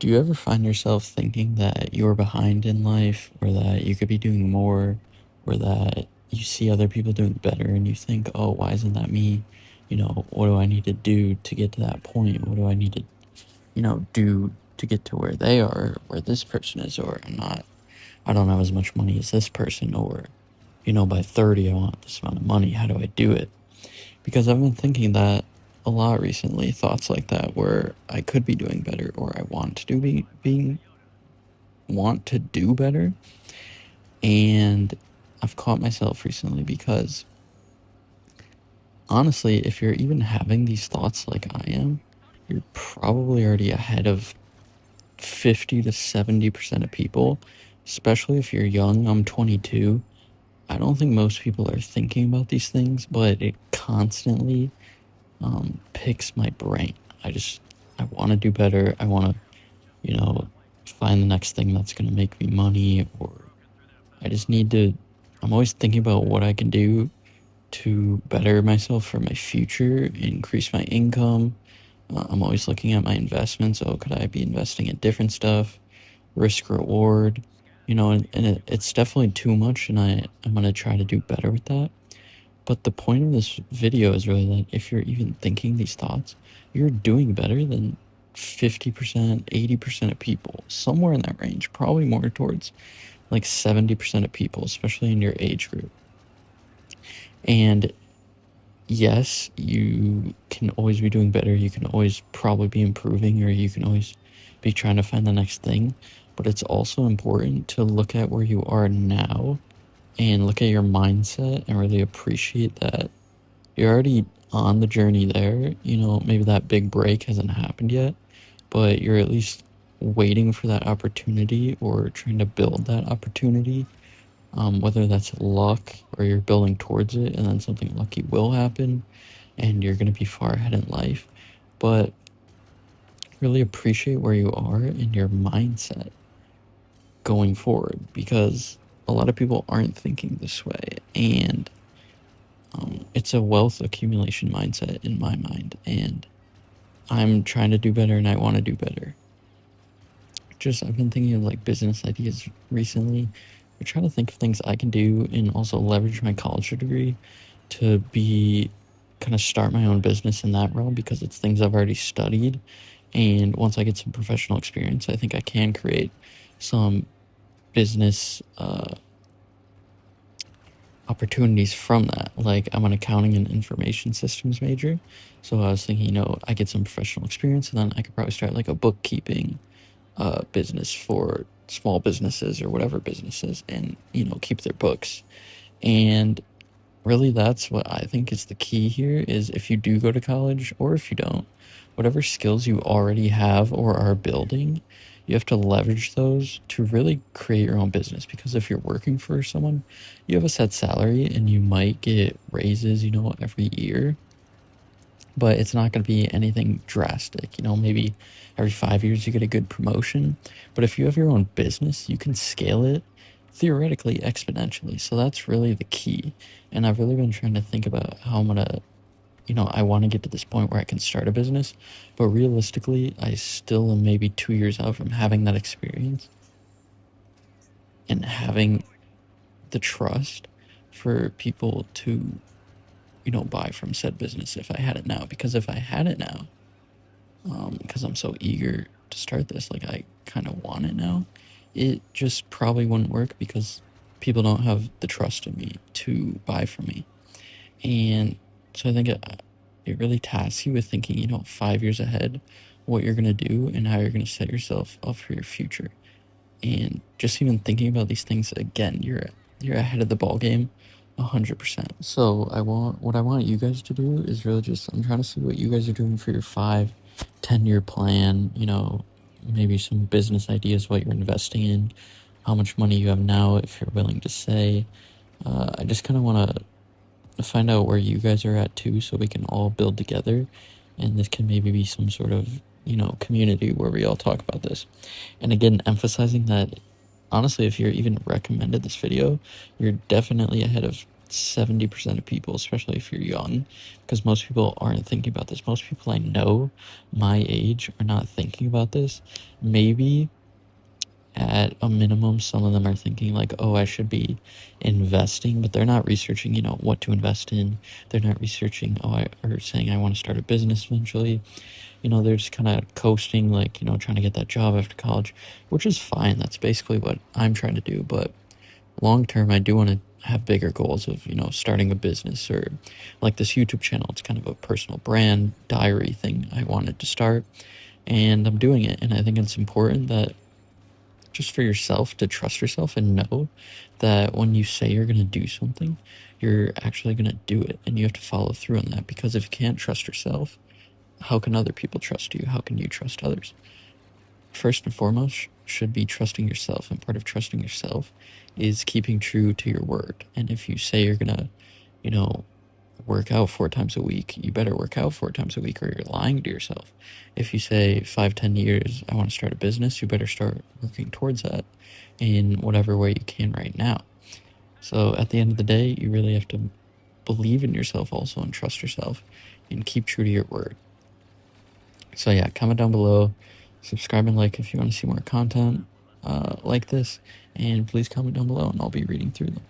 Do you ever find yourself thinking that you're behind in life, or that you could be doing more, or that you see other people doing better and you think, oh, why isn't that me? What do I need to do to get to that point? What do I need to, do to get to where they are, where this person is, or I don't have as much money as this person, or, by 30, I want this amount of money. How do I do it? Because I've been thinking that a lot recently, thoughts like that where I could be doing better, or I want to want to do better. And I've caught myself recently because honestly, if you're even having these thoughts like I am, you're probably already ahead of 50 to 70% of people, especially if you're young. I'm 22. I don't think most people are thinking about these things, but it constantly picks my brain. I want to do better. I want to, find the next thing that's going to make me money, or I just need to, I'm always thinking about what I can do to better myself for my future, increase my income. I'm always looking at my investments. Oh, could I be investing in different stuff? Risk reward, and it's definitely too much, and I'm going to try to do better with that. But the point of this video is really that if you're even thinking these thoughts, you're doing better than 50%, 80% of people, somewhere in that range, probably more towards like 70% of people, especially in your age group. And yes, you can always be doing better. You can always probably be improving, or you can always be trying to find the next thing. But it's also important to look at where you are now and look at your mindset and really appreciate that you're already on the journey there. Maybe that big break hasn't happened yet, but you're at least waiting for that opportunity or trying to build that opportunity. Whether that's luck or you're building towards it and then something lucky will happen and you're going to be far ahead in life. But really appreciate where you are in your mindset going forward, because a lot of people aren't thinking this way, and it's a wealth accumulation mindset in my mind, and I'm trying to do better and I want to do better. I've been thinking of like business ideas recently. I'm trying to think of things I can do and also leverage my college degree to be kind of start my own business in that realm, because it's things I've already studied. And once I get some professional experience, I think I can create some business opportunities from that. Like, I'm an accounting and information systems major. So I was thinking, I get some professional experience and then I could probably start like a bookkeeping business for small businesses or whatever businesses, and, keep their books. And really, that's what I think is the key here, is if you do go to college or if you don't, whatever skills you already have or are building, you have to leverage those to really create your own business. Because if you're working for someone, you have a set salary and you might get raises, every year, but it's not going to be anything drastic. Maybe every 5 years you get a good promotion. But if you have your own business, you can scale it theoretically exponentially. So that's really the key. And I've really been trying to think about how I'm going to, I want to get to this point where I can start a business, but realistically, I still am maybe 2 years out from having that experience and having the trust for people to, buy from said business if I had it now. Because if I had it now, because I'm so eager to start this, like I kind of want it now, it just probably wouldn't work because people don't have the trust in me to buy from me. And so I think it really tasks you with thinking, 5 years ahead, what you're going to do and how you're going to set yourself up for your future. And just even thinking about these things again, you're ahead of the ball game 100%. So what I want you guys to do is really just, I'm trying to see what you guys are doing for your 5-10 year plan, maybe some business ideas, what you're investing in, how much money you have now, if you're willing to say. I just kind of want to find out where you guys are at too, so we can all build together, and this can maybe be some sort of, community where we all talk about this. And again, emphasizing that honestly, if you're even recommended this video, you're definitely ahead of 70% of people, especially if you're young, because most people aren't thinking about this. Most people I know my age are not thinking about this. Maybe at a minimum, some of them are thinking like, oh, I should be investing, but they're not researching, what to invest in. They're not researching, or saying, I want to start a business eventually. They're just kind of coasting, like, trying to get that job after college, which is fine. That's basically what I'm trying to do. But long term, I do want to have bigger goals of, starting a business, or like this YouTube channel. It's kind of a personal brand diary thing I wanted to start, and I'm doing it. And I think it's important that just for yourself to trust yourself and know that when you say you're going to do something, you're actually going to do it, and you have to follow through on that. Because if you can't trust yourself, how can other people trust you? How can you trust others? First and foremost should be trusting yourself, and part of trusting yourself is keeping true to your word. And if you say you're gonna, work out 4 times a week, you better work out 4 times a week, or you're lying to yourself. If you say 5-10 years I want to start a business, you better start working towards that in whatever way you can right now. So at the end of the day, you really have to believe in yourself also, and trust yourself, and keep true to your word. So yeah, comment down below, subscribe and like if you want to see more content like this, and please comment down below and I'll be reading through them.